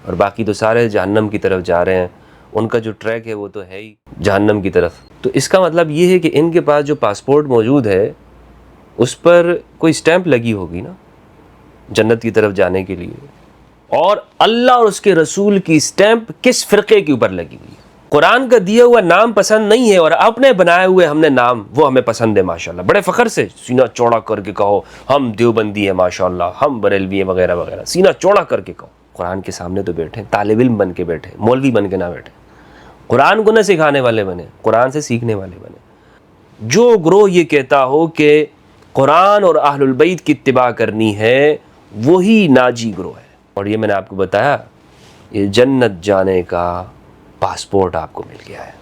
اور باقی تو سارے جہنم کی طرف جا رہے ہیں، ان کا جو ٹریک ہے وہ تو ہے ہی جہنم کی طرف۔ تو اس کا مطلب یہ ہے کہ ان کے پاس جو پاسپورٹ موجود ہے اس پر کوئی سٹیمپ لگی ہوگی نا جنت کی طرف جانے کے لیے، اور اللہ اور اس کے رسول کی سٹیمپ کس فرقے کے اوپر لگی ہوئی ہے؟ قرآن کا دیا ہوا نام پسند نہیں ہے اور اپنے بنائے ہوئے ہم نے نام وہ ہمیں پسند ہے ماشاءاللہ، بڑے فخر سے سینہ چوڑا کر کے کہو ہم دیوبندی ہیں ماشاءاللہ، ہم بریلوی ہیں وغیرہ وغیرہ، سینہ چوڑا کر کے کہو۔ قرآن کے سامنے تو بیٹھے، طالب علم بن کے بیٹھے، مولوی بن کے نہ بیٹھے، قرآن کو نہ سکھانے والے بنے، قرآن سے سیکھنے والے بنے۔ جو گروہ یہ کہتا ہو کہ قرآن اور اہل البیت کی اتباع کرنی ہے وہی ناجی گروہ ہے، اور یہ میں نے آپ کو بتایا یہ جنت جانے کا پاسپورٹ آپ کو مل گیا ہے،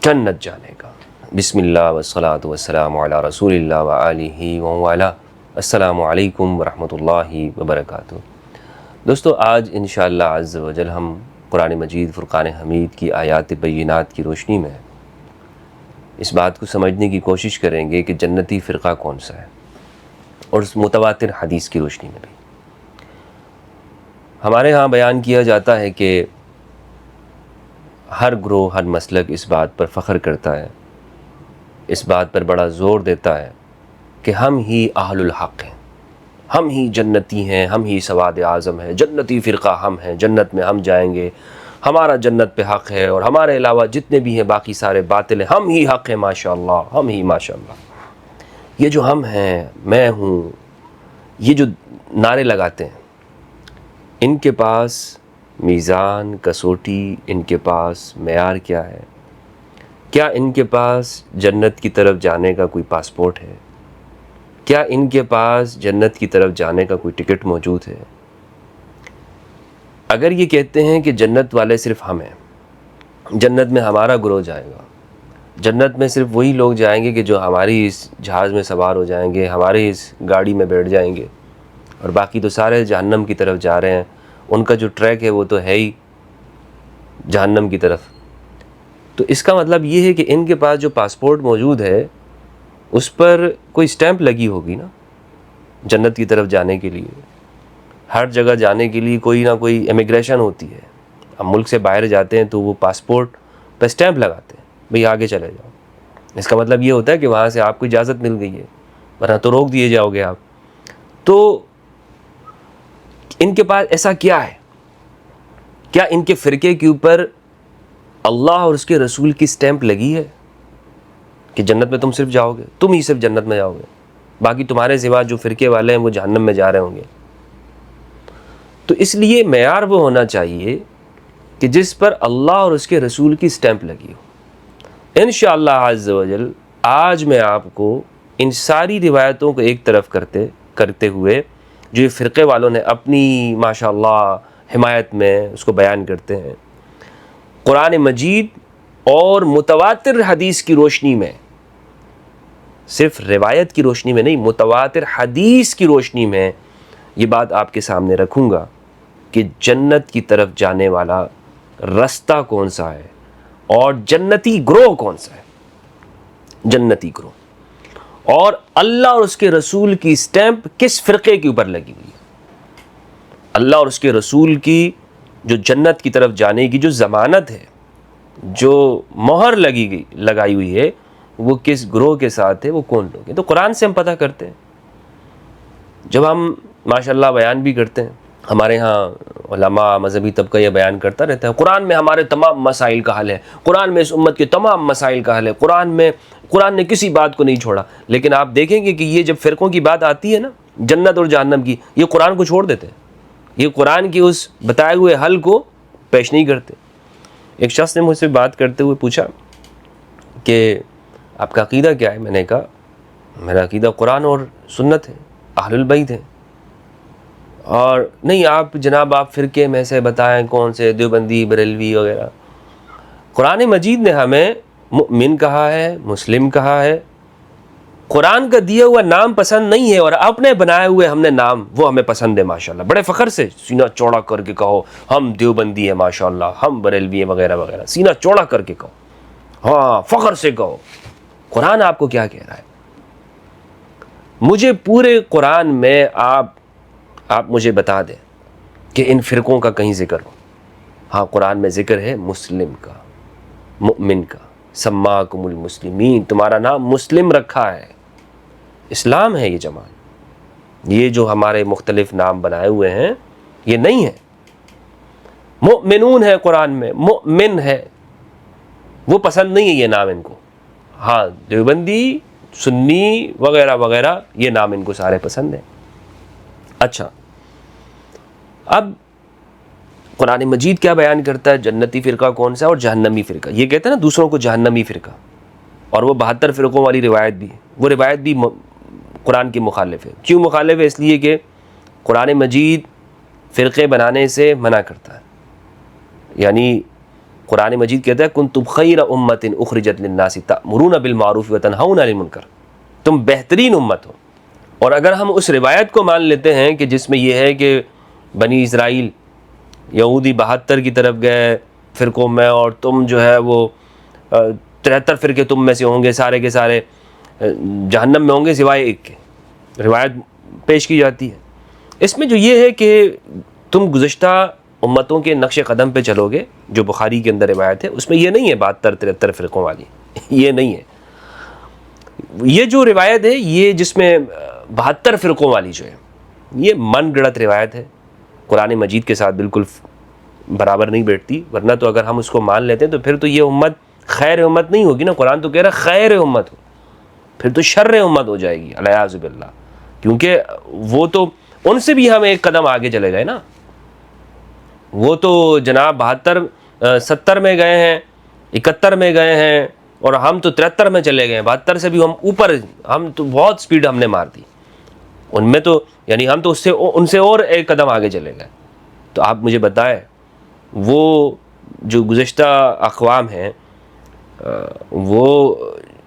جنت جانے کا۔ بسم اللہ والصلاۃ والسلام علی رسول اللہ وآلہ وآلہ۔ السلام علیکم ورحمۃ اللہ وبرکاتہ۔ دوستو آج انشاءاللہ عز و جل ہم قرآن مجید فرقان حمید کی آیات بینات کی روشنی میں اس بات کو سمجھنے کی کوشش کریں گے کہ جنتی فرقہ کون سا ہے، اور اس متواتر حدیث کی روشنی میں بھی۔ ہمارے ہاں بیان کیا جاتا ہے کہ ہر گروہ ہر مسلک اس بات پر فخر کرتا ہے، اس بات پر بڑا زور دیتا ہے کہ ہم ہی اہل الحق ہیں، ہم ہی جنتی ہیں، ہم ہی سواد اعظم ہیں، جنتی فرقہ ہم ہیں، جنت میں ہم جائیں گے، ہمارا جنت پہ حق ہے، اور ہمارے علاوہ جتنے بھی ہیں باقی سارے باطل ہیں، ہم ہی حق ہیں ماشاءاللہ، ہم ہی ماشاءاللہ۔ یہ جو ہم ہیں، میں ہوں، یہ جو نعرے لگاتے ہیں، ان کے پاس میزان کسوٹی، ان کے پاس معیار کیا ہے؟ کیا ان کے پاس جنت کی طرف جانے کا کوئی پاسپورٹ ہے؟ کیا ان کے پاس جنت کی طرف جانے کا کوئی ٹکٹ موجود ہے؟ اگر یہ کہتے ہیں کہ جنت والے صرف ہم ہیں، جنت میں ہمارا گروہ جائے گا، جنت میں صرف وہی لوگ جائیں گے کہ جو ہماری اس جہاز میں سوار ہو جائیں گے، ہماری اس گاڑی میں بیٹھ جائیں گے، اور باقی تو سارے جہنم کی طرف جا رہے ہیں، ان کا جو ٹریک ہے وہ تو ہے ہی جہنم کی طرف۔ تو اس کا مطلب یہ ہے کہ ان کے پاس جو پاسپورٹ موجود ہے اس پر کوئی سٹیمپ لگی ہوگی نا جنت کی طرف جانے کے لیے۔ ہر جگہ جانے کے لیے کوئی نہ کوئی امیگریشن ہوتی ہے، ہم ملک سے باہر جاتے ہیں تو وہ پاسپورٹ پہ سٹیمپ لگاتے ہیں، بھئی آگے چلے جاؤ۔ اس کا مطلب یہ ہوتا ہے کہ وہاں سے آپ کو اجازت مل گئی ہے، ورنہ تو روک دیے جاؤ گے آپ۔ تو ان کے پاس ایسا کیا ہے؟ کیا ان کے فرقے کے اوپر اللہ اور اس کے رسول کی سٹیمپ لگی ہے کہ جنت میں تم صرف جاؤ گے، تم ہی صرف جنت میں جاؤ گے، باقی تمہارے سوا جو فرقے والے ہیں وہ جہنم میں جا رہے ہوں گے؟ تو اس لیے معیار وہ ہونا چاہیے کہ جس پر اللہ اور اس کے رسول کی سٹیمپ لگی ہو۔ انشاءاللہ عز و جل آج میں آپ کو ان ساری روایتوں کو ایک طرف کرتے ہوئے جو یہ فرقے والوں نے اپنی ماشاءاللہ حمایت میں اس کو بیان کرتے ہیں، قرآن مجید اور متواتر حدیث کی روشنی میں، صرف روایت کی روشنی میں نہیں، متواتر حدیث کی روشنی میں یہ بات آپ کے سامنے رکھوں گا کہ جنت کی طرف جانے والا رستہ کون سا ہے اور جنتی گروہ کون سا ہے، جنتی گروہ، اور اللہ اور اس کے رسول کی سٹیمپ کس فرقے کے اوپر لگی ہوئی ہے۔ اللہ اور اس کے رسول کی جو جنت کی طرف جانے کی جو ضمانت ہے، جو مہر لگائی ہوئی ہے، وہ کس گروہ کے ساتھ ہے، وہ کون لوگ ہیں؟ تو قرآن سے ہم پتہ کرتے ہیں۔ جب ہم ماشاءاللہ بیان بھی کرتے ہیں، ہمارے ہاں علماء مذہبی طبقہ یہ بیان کرتا رہتا ہے، قرآن میں ہمارے تمام مسائل کا حل ہے، قرآن میں اس امت کے تمام مسائل کا حل ہے، قرآن نے کسی بات کو نہیں چھوڑا۔ لیکن آپ دیکھیں گے کہ یہ جب فرقوں کی بات آتی ہے نا، جنت اور جہنم کی، یہ قرآن کو چھوڑ دیتے ہیں، یہ قرآن کی اس بتائے ہوئے حل کو پیش نہیں کرتے۔ ایک شخص نے مجھ سے بات کرتے ہوئے پوچھا کہ آپ کا عقیدہ کیا ہے؟ میں نے کہا میرا عقیدہ قرآن اور سنت ہے، اہل البیت ہے۔ اور نہیں آپ جناب آپ فرقے میں سے بتائیں کون سے، دیوبندی بریلوی وغیرہ۔ قرآن مجید نے ہمیں مؤمن کہا ہے، مسلم کہا ہے۔ قرآن کا دیا ہوا نام پسند نہیں ہے اور اپنے بنائے ہوئے ہم نے نام وہ ہمیں پسند ہے ماشاءاللہ، بڑے فخر سے سینہ چوڑا کر کے کہو ہم دیوبندی ہیں ماشاءاللہ، ہم بریلوی ہیں وغیرہ وغیرہ، سینہ چوڑا کر کے کہو، ہاں فخر سے کہو۔ قرآن آپ کو کیا کہہ رہا ہے؟ مجھے پورے قرآن میں آپ مجھے بتا دیں کہ ان فرقوں کا کہیں ذکر ہو۔ ہاں قرآن میں ذکر ہے مسلم کا، مؤمن کا، سماکم المسلمین، تمہارا نام مسلم رکھا ہے، اسلام ہے یہ جماعت۔ یہ جو ہمارے مختلف نام بنائے ہوئے ہیں یہ نہیں ہے۔ مؤمنون ہے قرآن میں، مؤمن ہے، وہ پسند نہیں ہے یہ نام ان کو۔ ہاں دیوبندی، سنی وغیرہ وغیرہ یہ نام ان کو سارے پسند ہیں۔ اچھا، اب قرآن مجید کیا بیان کرتا ہے؟ جنتی فرقہ کون سا اور جہنمی فرقہ؟ یہ کہتے ہیں نا دوسروں کو جہنمی فرقہ، اور وہ 72 فرقوں والی روایت بھی ہے، وہ روایت بھی قرآن کی مخالف ہے۔ کیوں مخالف ہے؟ اس لیے کہ قرآن مجید فرقے بنانے سے منع کرتا ہے، یعنی قرآن مجید کہتا ہے کنتم خیر امت اخرجت للناس تأمرون بالمعروف وتنہون عن المنکر، تم بہترین امت ہو۔ اور اگر ہم اس روایت کو مان لیتے ہیں کہ جس میں یہ ہے کہ بنی اسرائیل یہودی 72 کی طرف گئے فرقوں میں، اور تم جو ہے وہ 73 فرقے تم میں سے ہوں گے، سارے کے سارے جہنم میں ہوں گے سوائے ایک کے، روایت پیش کی جاتی ہے۔ اس میں جو یہ ہے کہ تم گزشتہ امتوں کے نقش قدم پہ چلو گے، جو بخاری کے اندر روایت ہے، اس میں یہ نہیں ہے 72 73 فرقوں والی، یہ نہیں ہے۔ یہ جو روایت ہے یہ جس میں 72 فرقوں والی جو ہے یہ من گڑت روایت ہے، قرآن مجید کے ساتھ بالکل برابر نہیں بیٹھتی، ورنہ تو اگر ہم اس کو مان لیتے ہیں تو پھر تو یہ امت خیر امت نہیں ہوگی نا، قرآن تو کہہ رہا ہے خیر امت ہو، پھر تو شر امت ہو جائے گی الیاذ باللہ، کیونکہ وہ تو ان سے بھی ہم ایک قدم آگے چلے گئے نا، وہ تو جناب 72 70 میں گئے ہیں، 71 میں گئے ہیں، اور ہم تو 73 میں چلے گئے ہیں، 72 سے بھی ہم اوپر، ہم تو بہت سپیڈ ہم نے مار دی ان میں تو، یعنی ہم تو ان سے اور ایک قدم آگے چلے گئے۔ تو آپ مجھے بتائیں وہ جو گزشتہ اقوام ہیں وہ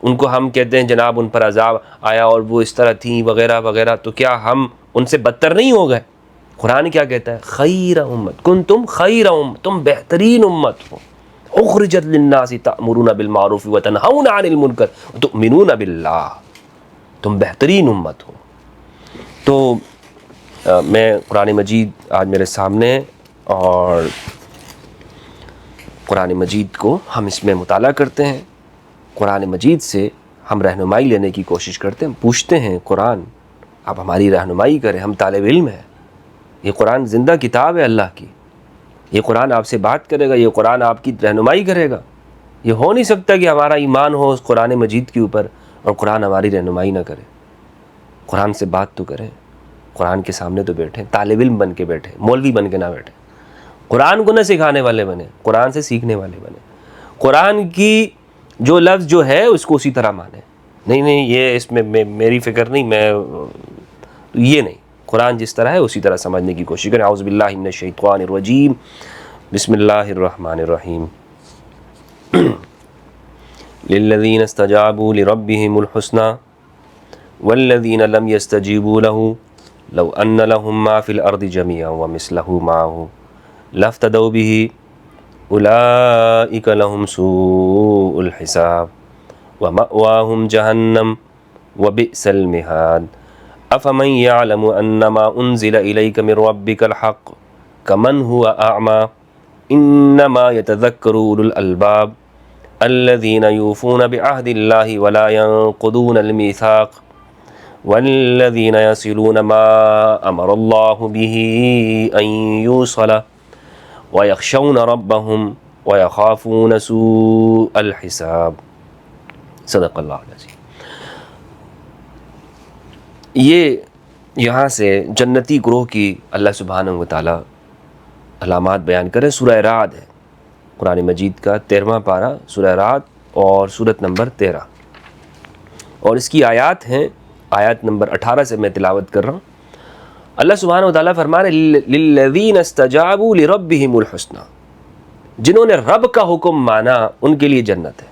ان کو ہم کہتے ہیں جناب ان پر عذاب آیا اور وہ اس طرح تھیں وغیرہ وغیرہ، تو کیا ہم ان سے بدتر نہیں ہو گئے؟ قرآن کیا کہتا ہے؟ خیر امت کنتم خیر امت، تم بہترین امت ہو، اخرجت للناس تأمرون بالمعروف وتنہون عن المنکر وتؤمنون باللہ، تم بہترین امت ہو۔ تو میں قرآن مجید آج میرے سامنے، اور قرآن مجید کو ہم اس میں مطالعہ کرتے ہیں، قرآن مجید سے ہم رہنمائی لینے کی کوشش کرتے ہیں، پوچھتے ہیں قرآن آپ ہماری رہنمائی کریں، ہم طالب علم ہیں، یہ قرآن زندہ کتاب ہے اللہ کی، یہ قرآن آپ سے بات کرے گا، یہ قرآن آپ کی رہنمائی کرے گا۔ یہ ہو نہیں سکتا کہ ہمارا ایمان ہو اس قرآن مجید کے اوپر اور قرآن ہماری رہنمائی نہ کرے۔ قرآن سے بات تو کریں، قرآن کے سامنے تو بیٹھیں، طالب علم بن کے بیٹھیں، مولوی بن کے نہ بیٹھیں، قرآن کو نہ سکھانے والے بنے، قرآن سے سیکھنے والے بنے، قرآن کی جو لفظ جو ہے اس کو اسی طرح مانیں، نہیں یہ اس میں میری فکر نہیں، میں یہ نہیں، قرآن جس طرح ہے اسی طرح سمجھنے کی کوشش کریں۔ اعوذ باللہ من الشیطان الرجیم، بسم اللہ الرحمن الرحیم۔ للذین استجابوا لربهم الحسنى والذین لم يستجیبوا له لو ان لهم ما في الارض جميعا ومثله معه لافتدوا به اولئک لهم سوء الحساب ومأواهم جہنم وبئس المہاد افمن يعلم انما انزل الیک من ربک الحق کمن هو اعمی انما يتذکر اولو الالباب الذین یوفون بعہد اللہ ولا ينقضون الميثاق والذین یصلون ما امر اللہ به ان یوصل ویخشون ربهم ویخافون سوء الحساب۔ صدق اللہ العظیم۔ یہ یہاں سے جنتی گروہ کی اللہ سبحانہ و تعالی علامات بیان کریں۔ سورہ رعد ہے قرآن مجید کا 13واں پارہ، سورہ رعد اور سورت نمبر 13، اور اس کی آیات ہیں، آیات نمبر 18 سے میں تلاوت کر رہا ہوں۔ اللہ سبحانہ و تعالیٰ فرما رہے للذین استجابوا لربهم الحسنى، جنہوں نے رب کا حکم مانا ان کے لیے جنت ہے۔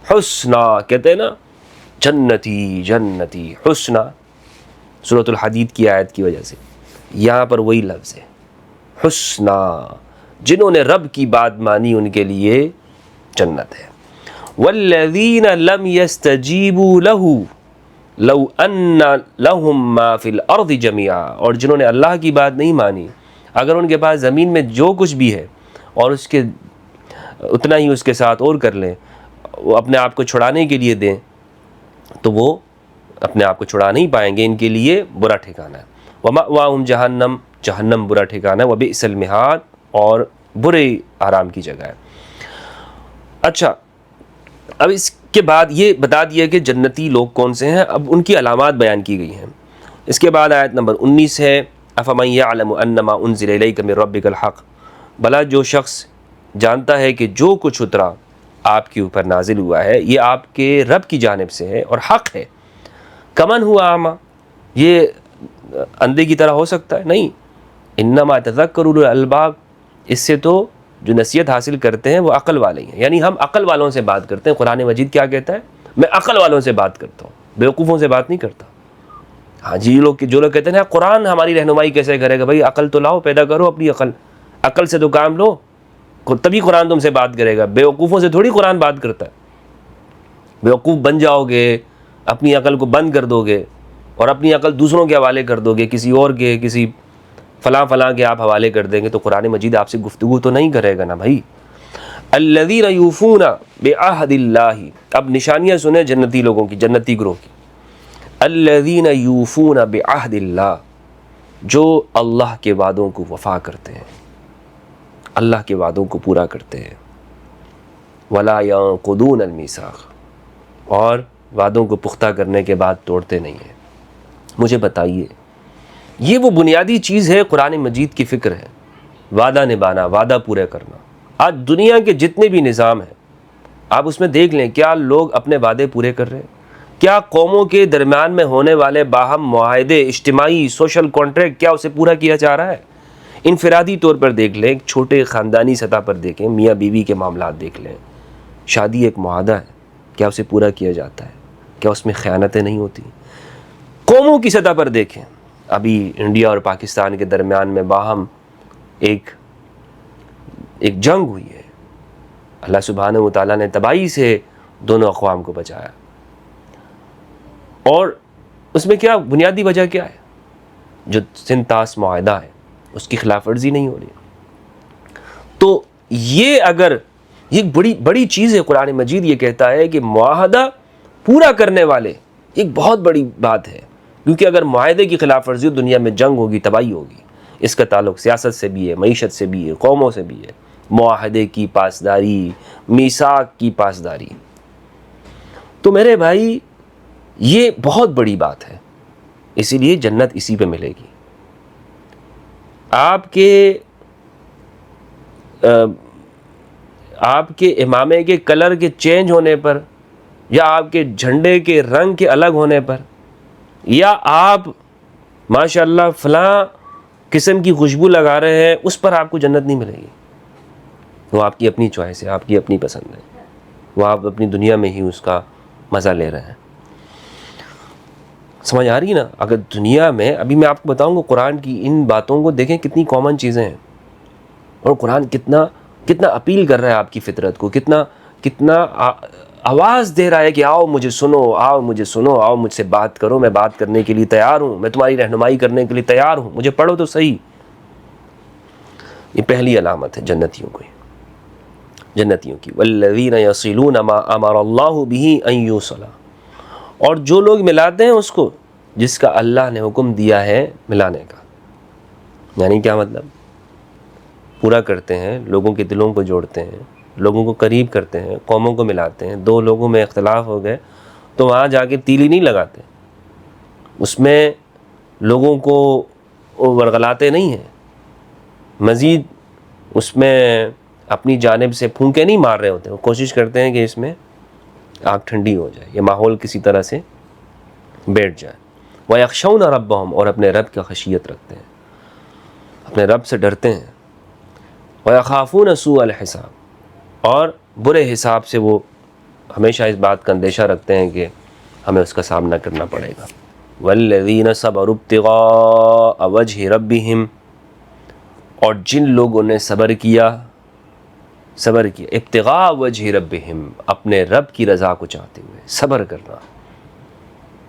حسنہ کہتے ہیں نا، جنتی جنتی، حسنہ سورۃ الحدید کی آیت کی وجہ سے یہاں پر وہی لفظ ہے، حسنہ، جنہوں نے رب کی بات مانی ان کے لیے جنت ہے۔ والذین لم یستجیبوا له لو ان لهم ما فی الارض جميعا، اور جنہوں نے اللہ کی بات نہیں مانی، اگر ان کے پاس زمین میں جو کچھ بھی ہے اور اس کے اتنا ہی اس کے ساتھ اور کر لیں، وہ اپنے آپ کو چھڑانے کے لیے دیں، تو وہ اپنے آپ کو چھڑا نہیں پائیں گے، ان کے لیے برا ٹھکانہ ہے۔ وَمَأْوَاهُمْ جہنم، جہنم برا ٹھکانہ ہے، وَبِئْسَ الْمِہَادُ، اور برے آرام کی جگہ ہے۔ اچھا، اب اس کے بعد یہ بتا دیا کہ جنتی لوگ کون سے ہیں، اب ان کی علامات بیان کی گئی ہیں۔ اس کے بعد آیت نمبر 19 ہے، أَفَمَنْ يَعْلَمُ أَنَّمَا أُنزِلَ إِلَيْكَ مِنْ رَبِّكَ الْحَقُّ، بھلا جو شخص جانتا ہے کہ جو کچھ اترا آپ کے اوپر نازل ہوا ہے یہ آپ کے رب کی جانب سے ہے اور حق ہے، کمن ہوا اعمیٰ، یہ اندھے کی طرح ہو سکتا ہے؟ نہیں، انما تذکر اولو الالباب، اس سے تو جو نصیحت حاصل کرتے ہیں وہ عقل والے ہیں، یعنی ہم عقل والوں سے بات کرتے ہیں۔ قرآن مجید کیا کہتا ہے؟ میں عقل والوں سے بات کرتا ہوں، بیوقوفوں سے بات نہیں کرتا۔ ہاں جی، جو لوگ کہتے ہیں نا قرآن ہماری رہنمائی کیسے کرے گا، بھائی عقل تو لاؤ، پیدا کرو اپنی عقل سے تو کام لو، تبھی قرآن تم سے بات کرے گا۔ بیوقوفوں سے تھوڑی قرآن بات کرتا ہے۔ بیوقوف بن جاؤ گے، اپنی عقل کو بند کر دو گے اور اپنی عقل دوسروں کے حوالے کر دو گے، کسی اور کے، کسی فلاں کے آپ حوالے کر دیں گے، تو قرآن مجید آپ سے گفتگو تو نہیں کرے گا نا بھائی۔ الذین یوفون بعہد اللہ، اب نشانیاں سنیں جنتی لوگوں کی، جنتی گروہ کی۔ الذین یوفون بعہد اللہ، جو اللہ کے وعدوں کو وفا کرتے ہیں، اللہ کے وعدوں کو پورا کرتے ہیں۔ ولا ینقضون المیثاق، اور وعدوں کو پختہ کرنے کے بعد توڑتے نہیں ہیں۔ مجھے بتائیے، یہ وہ بنیادی چیز ہے قرآن مجید کی فکر ہے، وعدہ نبھانا، وعدہ پورے کرنا۔ آج دنیا کے جتنے بھی نظام ہیں آپ اس میں دیکھ لیں، کیا لوگ اپنے وعدے پورے کر رہے ہیں؟ کیا قوموں کے درمیان میں ہونے والے باہم معاہدے، اجتماعی سوشل کانٹریکٹ، کیا اسے پورا کیا جا رہا ہے؟ انفرادی طور پر دیکھ لیں، ایک چھوٹے خاندانی سطح پر دیکھیں، میاں بیوی کے معاملات دیکھ لیں، شادی ایک معاہدہ ہے، کیا اسے پورا کیا جاتا ہے؟ کیا اس میں خیانتیں نہیں ہوتی؟ قوموں کی سطح پر دیکھیں، ابھی انڈیا اور پاکستان کے درمیان میں باہم ایک جنگ ہوئی ہے، اللہ سبحانہ و تعالیٰ نے تباہی سے دونوں اقوام کو بچایا، اور اس میں کیا بنیادی وجہ کیا ہے؟ جو سنتاس معاہدہ ہے اس کی خلاف ورزی نہیں ہو رہی۔ تو یہ اگر یہ بڑی چیز ہے، قرآن مجید یہ کہتا ہے کہ معاہدہ پورا کرنے والے، ایک بہت بڑی بات ہے، کیونکہ اگر معاہدے کی خلاف ورزی ہو، دنیا میں جنگ ہوگی، تباہی ہوگی۔ اس کا تعلق سیاست سے بھی ہے، معیشت سے بھی ہے، قوموں سے بھی ہے، معاہدے کی پاسداری، میثاق کی پاسداری۔ تو میرے بھائی یہ بہت بڑی بات ہے، اسی لیے جنت اسی پہ ملے گی۔ آپ کے امامے کے کلر کے چینج ہونے پر، یا آپ کے جھنڈے کے رنگ کے الگ ہونے پر، یا آپ ماشاءاللہ فلاں قسم کی خوشبو لگا رہے ہیں، اس پر آپ کو جنت نہیں ملے گی۔ وہ آپ کی اپنی چوائس ہے، آپ کی اپنی پسند ہے، وہ آپ اپنی دنیا میں ہی اس کا مزہ لے رہے ہیں۔ سمجھ آ رہی ہے نا؟ اگر دنیا میں، ابھی میں آپ کو بتاؤں گا قرآن کی ان باتوں کو دیکھیں کتنی کامن چیزیں ہیں، اور قرآن کتنا اپیل کر رہا ہے آپ کی فطرت کو، کتنا آواز دے رہا ہے کہ آؤ مجھے سنو، آؤ مجھے سنو، آؤ مجھ سے بات کرو، میں بات کرنے کے لیے تیار ہوں، میں تمہاری رہنمائی کرنے کے لیے تیار ہوں، مجھے پڑھو تو صحیح۔ یہ پہلی علامت ہے جنتیوں کی۔ والذین یصلون ما امر اللہ بہ ان یوصل، اور جو لوگ ملاتے ہیں اس کو جس کا اللہ نے حکم دیا ہے ملانے کا۔ یعنی کیا مطلب؟ پورا کرتے ہیں، لوگوں کے دلوں کو جوڑتے ہیں، لوگوں کو قریب کرتے ہیں، قوموں کو ملاتے ہیں۔ دو لوگوں میں اختلاف ہو گئے تو وہاں جا کے تیلی نہیں لگاتے، اس میں لوگوں کو ورغلاتے نہیں ہیں، مزید اس میں اپنی جانب سے پھونکے نہیں مار رہے ہوتے، وہ کوشش کرتے ہیں کہ اس میں آگ ٹھنڈی ہو جائے، یہ ماحول کسی طرح سے بیٹھ جائے۔ وَيَخْشَوْنَ رَبَّهُمْ، اور اپنے رب کا خشیت رکھتے ہیں، اپنے رب سے ڈرتے ہیں۔ وَيَخَافُونَ سُوءَ الْحِسَابِ، اور برے حساب سے وہ ہمیشہ اس بات کا اندیشہ رکھتے ہیں کہ ہمیں اس کا سامنا کرنا پڑے گا۔ وَالَّذِينَ صَبَرُوا ابْتِغَاءَ وَجْهِ رَبِّهِمْ، اور جن لوگوں نے صبر کیا ابتغاء وجہ ربہم، اپنے رب کی رضا کو چاہتے ہوئے صبر کرنا،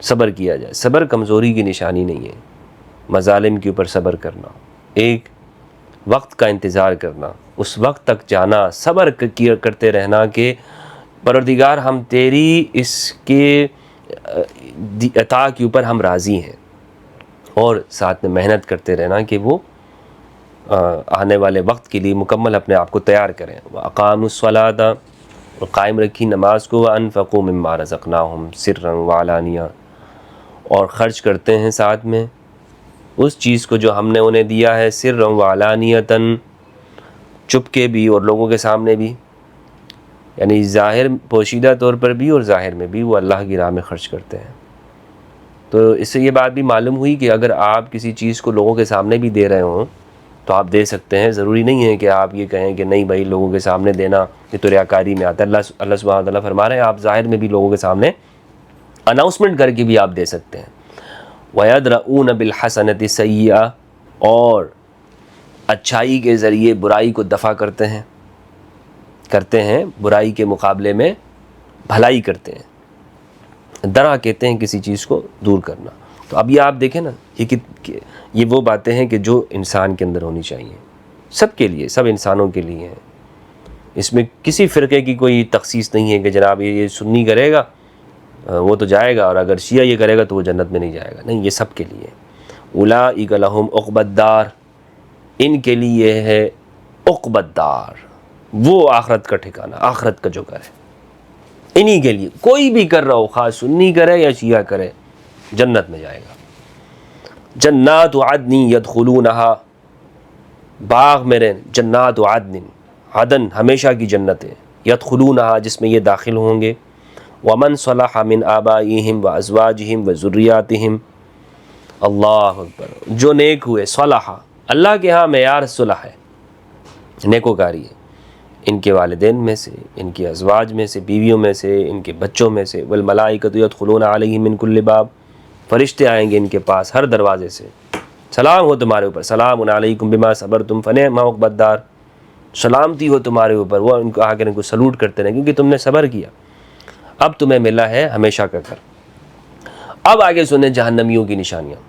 صبر کیا جائے۔ صبر کمزوری کی نشانی نہیں ہے، مظالم کے اوپر صبر کرنا، ایک وقت کا انتظار کرنا، اس وقت تک جانا، صبر کرتے رہنا کہ پروردگار ہم تیری اس کے عطا کے اوپر ہم راضی ہیں، اور ساتھ میں محنت کرتے رہنا کہ وہ آنے والے وقت کے لیے مکمل اپنے آپ کو تیار کریں۔ وَأَقَامُوا الصَّلَاةَ، اور قائم رکھی نماز کو، وَأَنفَقُوا مِمَّا رَزَقْنَاهُمْ سِرًّا وَعَلَانِيَةً، اور خرچ کرتے ہیں ساتھ میں اس چیز کو جو ہم نے انہیں دیا ہے، سِرًّا وَعَلَانِيَةً، چپ کے بھی اور لوگوں کے سامنے بھی، یعنی ظاہر پوشیدہ طور پر بھی اور ظاہر میں بھی وہ اللہ کی راہ میں خرچ کرتے ہیں۔ تو اس سے یہ بات بھی معلوم ہوئی کہ اگر آپ کسی چیز کو لوگوں کے سامنے بھی دے رہے ہوں تو آپ دے سکتے ہیں، ضروری نہیں ہے کہ آپ یہ کہیں کہ نہیں بھائی لوگوں کے سامنے دینا یہ تو ریاکاری میں آتا ہے۔ اللہ سبحانہ وتعالیٰ فرما رہے ہیں آپ ظاہر میں بھی لوگوں کے سامنے اناؤنسمنٹ کر کے بھی آپ دے سکتے ہیں۔ وَيَدْرَؤُونَ بِالْحَسَنَةِ السَّيِّئَةَ، اور اچھائی کے ذریعے برائی کو دفع کرتے ہیں، برائی کے مقابلے میں بھلائی کرتے ہیں۔ درا کہتے ہیں کسی چیز کو دور کرنا۔ تو اب یہ آپ دیکھیں نا، یہ وہ باتیں ہیں کہ جو انسان کے اندر ہونی چاہیے، سب کے لیے، سب انسانوں کے لیے ہیں۔ اس میں کسی فرقے کی کوئی تخصیص نہیں ہے کہ جناب یہ سنی کرے گا وہ تو جائے گا، اور اگر شیعہ یہ کرے گا تو وہ جنت میں نہیں جائے گا، نہیں، یہ سب کے لیے۔ اولئک لہم عقبی الدار، ان کے لیے ہے عقبی الدار، وہ آخرت کا ٹھکانہ، آخرت کا جو گھر ہے، انہی کے لیے کوئی بھی کر رہا ہو، خاص سنی کرے یا شیعہ کرے، جنت میں جائے گا۔ جنات عدن یدخلونہا، باغ میرے، جنات عدن، عدن ہمیشہ کی جنتیں، یدخلونہا جس میں یہ داخل ہوں گے، ومن صلح من آبائہم وازواجہم وذریاتہم، اللہ اکبر، جو نیک ہوئے، صلح، اللہ کے ہاں معیار صلح ہے، نیکوکاری ہے، ان کے والدین میں سے، ان کی ازواج میں سے، بیویوں میں سے، ان کے بچوں میں سے، والملائکۃ یدخلون علیہم من کل باب، فرشتے آئیں گے ان کے پاس ہر دروازے سے، سلام ہو تمہارے اوپر، سلام علیکم بما صبرتم فنعم عقبی الدار، سلامتی ہو تمہارے اوپر، وہ ان کو آ کر ان کو سلوٹ کرتے رہیں کیونکہ تم نے صبر کیا، اب تمہیں ملا ہے ہمیشہ کا گھر۔ اب آگے سنیں جہنمیوں کی نشانیاں،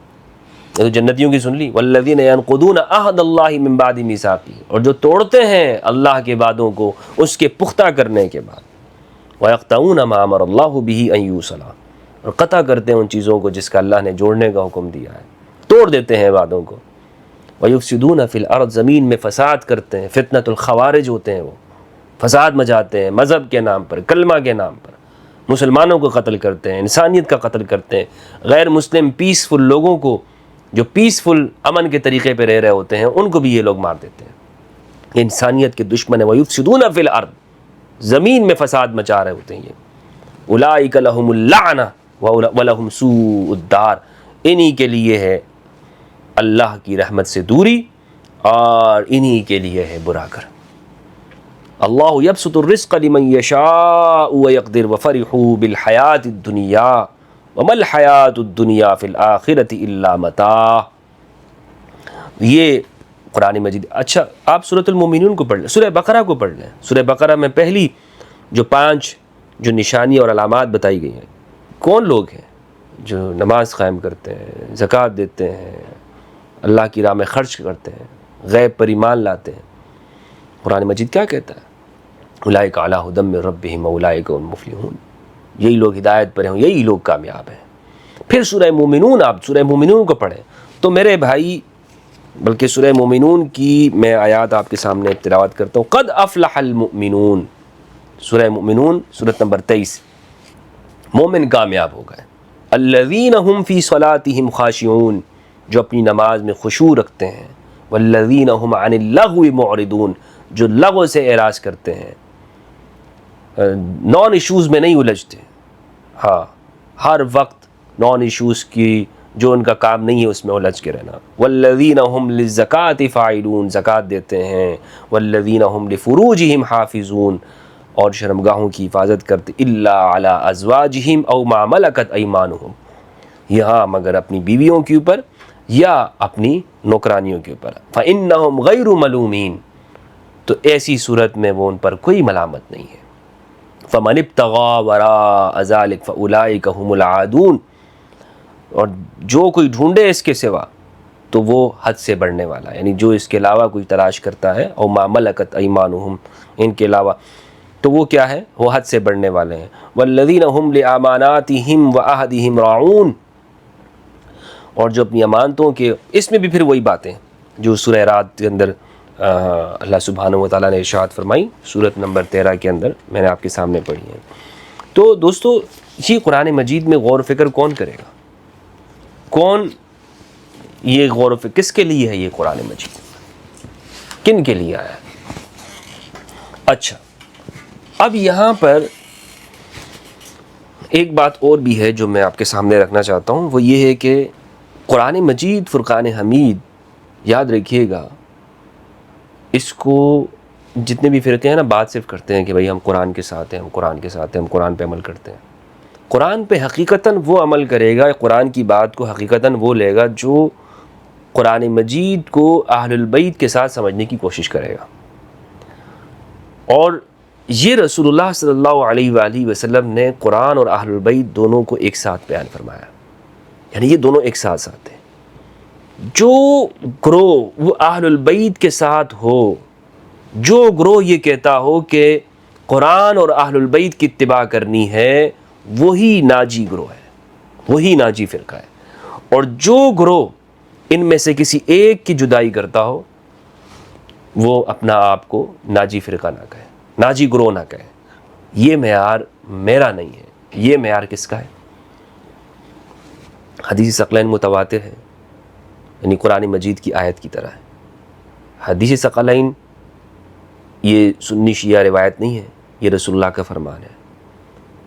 تو جنتیوں کی سن لی، والذین ینقضون عہد اللہ من بعد میثاقہ، اور جو توڑتے ہیں اللہ کے وعدوں کو اس کے پختہ کرنے کے بعد، ویقطعون ما امر اللہ بہ ان یوصل، اور قطع کرتے ہیں ان چیزوں کو جس کا اللہ نے جوڑنے کا حکم دیا ہے، توڑ دیتے ہیں وعدوں کو، ویفسدون فی الارض، زمین میں فساد کرتے ہیں، فتنۃ الخوارج ہوتے ہیں، وہ فساد مچاتے ہیں مذہب کے نام پر، کلمہ کے نام پر، مسلمانوں کو قتل کرتے ہیں، انسانیت کا قتل کرتے ہیں، غیر مسلم پیسفل لوگوں کو جو پیسفل امن کے طریقے پہ رہ رہے ہوتے ہیں ان کو بھی یہ لوگ مار دیتے ہیں، یہ انسانیت کے دشمن ہیں۔ وَيُفْسِدُونَ فِي الْأَرْضِ، زمین میں فساد مچا رہے ہوتے ہیں یہ۔ اولئک لہم اللعنہ وَلَهُمْ سُوءُ الدار، انہی کے لیے ہے اللہ کی رحمت سے دوری اور انہی کے لیے ہے برا گھر۔ اللہ یبسط الرزق لمن یشاء ویقدر وفرحوا بالحیاۃ الدنیا وما الحیاۃ الدنیا فی الآخرۃ الا متاع، یہ قرآن مجید۔ اچھا آپ سورۃ المومنون کو پڑھ لیں، سورہ بقرہ کو پڑھ لیں، سورہ بقرہ میں پہلی جو 5 جو نشانی اور علامات بتائی گئی ہیں، کون لوگ ہیں جو نماز قائم کرتے ہیں، زکوٰۃ دیتے ہیں، اللہ کی راہ میں خرچ کرتے ہیں، غیب پر ایمان لاتے ہیں، قرآن مجید کیا کہتا ہے؟ اولئک علی ھدی من ربہم واولئک هم المفلحون، یہی لوگ ہدایت پر ہیں، یہی لوگ کامیاب ہیں۔ پھر سورہ مومنون، آپ سورہ مومنون کو پڑھیں تو میرے بھائی، بلکہ سورہ مومنون کی میں آیات آپ کے سامنے تلاوت کرتا ہوں۔ قد افلح المؤمنون، سورہ مومنون سورۃ نمبر 23، مومن کامیاب ہو گئے۔ الذین هم فی صلاتہم خاشعون، جو اپنی نماز میں خشوع رکھتے ہیں۔ والذین هم عن اللغو معرضون، جو لغو سے اعراض کرتے ہیں، نان ایشوز میں نہیں الجھتے، ہاں ہر وقت نان ایشوز کی جو ان کا کام نہیں ہے اس میں الجھ کے رہنا۔ والذین هم للزکاۃ فاعلون، زکوٰۃ دیتے ہیں۔ والذین هم لفروجہم حافظون، اور شرمگاہوں کی حفاظت کرتے، الا علی ازواجہم او ما ملکت ایمانہم، یہاں مگر اپنی بیویوں کے اوپر یا اپنی نوکرانیوں کے اوپر، فإنہم غیر ملومین، تو ایسی صورت میں وہ ان پر کوئی ملامت نہیں ہے۔ فمن ابتغى وراء ذلك فأولئك هم العادون، اور جو کوئی ڈھونڈے اس کے سوا تو وہ حد سے بڑھنے والا ہے، یعنی جو اس کے علاوہ کوئی تلاش کرتا ہے، او ما ملکت ایمانہم، ان کے علاوہ، تو وہ کیا ہے؟ وہ حد سے بڑھنے والے ہیں۔ والذین ہم لاماناتہم وعہدہم راعون، اور جو اپنی امانتوں کے، اس میں بھی پھر وہی باتیں جو سورہ رعد کے اندر اللہ سبحانہ و تعالیٰ نے ارشاد فرمائی، سورۃ نمبر 13 کے اندر میں نے آپ کے سامنے پڑھی ہیں۔ تو دوستو یہ قرآن مجید میں غور و فکر کون کرے گا؟ کون یہ غور و فکر، کس کے لیے ہے یہ قرآن مجید؟ کن کے لیے آیا ہے؟ اچھا، اب یہاں پر ایک بات اور بھی ہے جو میں آپ کے سامنے رکھنا چاہتا ہوں، وہ یہ ہے کہ قرآن مجید فرقان حمید، یاد رکھیے گا، اس کو جتنے بھی فرقے ہیں نا، بات صرف کرتے ہیں کہ بھئی ہم قرآن کے ساتھ ہیں، ہم قرآن کے ساتھ ہیں، ہم قرآن پہ عمل کرتے ہیں۔ قرآن پہ حقیقتاً وہ عمل کرے گا، قرآن کی بات کو حقیقتاً وہ لے گا جو قرآن مجید کو اہل البیت کے ساتھ سمجھنے کی کوشش کرے گا۔ اور یہ رسول اللہ صلی اللہ علیہ وآلہ وسلم نے قرآن اور اہل البیت دونوں کو ایک ساتھ بیان فرمایا، یعنی یہ دونوں ایک ساتھ ساتھ ہیں۔ جو گروہ وہ اہل البیت کے ساتھ ہو، جو گروہ یہ کہتا ہو کہ قرآن اور اہل البیت کی اتباع کرنی ہے، وہی ناجی گروہ ہے، وہی ناجی فرقہ ہے۔ اور جو گروہ ان میں سے کسی ایک کی جدائی کرتا ہو، وہ اپنا آپ کو ناجی فرقہ نہ کہے، ناجی گروہ نہ کہے۔ یہ معیار میرا نہیں ہے، یہ معیار کس کا ہے؟ حدیث ثقلین متواتر ہے، یعنی قرآن مجید کی آیت کی طرح ہے۔ حدیث ثقلین یہ سنی شیعہ روایت نہیں ہے، یہ رسول اللہ کا فرمان ہے۔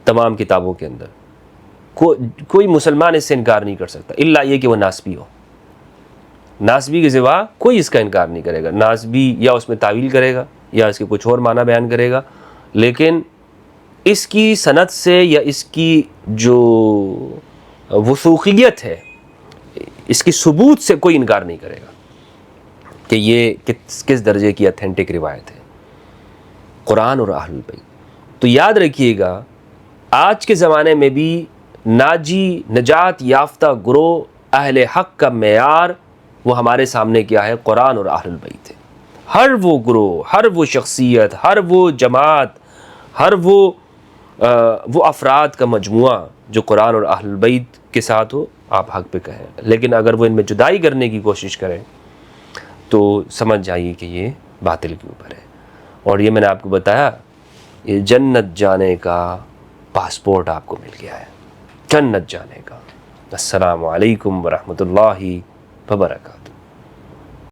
تمام کتابوں کے اندر کوئی مسلمان اس سے انکار نہیں کر سکتا، الا یہ کہ وہ ناسبی ہو۔ ناسبی کے سوا کوئی اس کا انکار نہیں کرے گا۔ ناسبی یا اس میں تعویل کرے گا یا اس کے کچھ اور معنی بیان کرے گا، لیکن اس کی سند سے یا اس کی جو وثوقیت ہے، اس کی ثبوت سے کوئی انکار نہیں کرے گا کہ یہ کس درجے کی اتھینٹک روایت ہے، قرآن اور اہل البیت۔ تو یاد رکھیے گا، آج کے زمانے میں بھی ناجی نجات یافتہ گروہ اہل حق کا معیار وہ ہمارے سامنے کیا ہے؟ قرآن اور اہل البیت ہے۔ ہر وہ گروہ، ہر وہ شخصیت، ہر وہ جماعت، ہر وہ افراد کا مجموعہ جو قرآن اور اہل البیت کے ساتھ ہو، آپ حق پہ کہیں۔ لیکن اگر وہ ان میں جدائی کرنے کی کوشش کریں تو سمجھ جائیے کہ یہ باطل کے اوپر ہے۔ اور یہ میں نے آپ کو بتایا، یہ جنت جانے کا پاسپورٹ آپ کو مل گیا ہے، جنت جانے کا۔ السلام علیکم ورحمۃ اللہ وبرکاتہ۔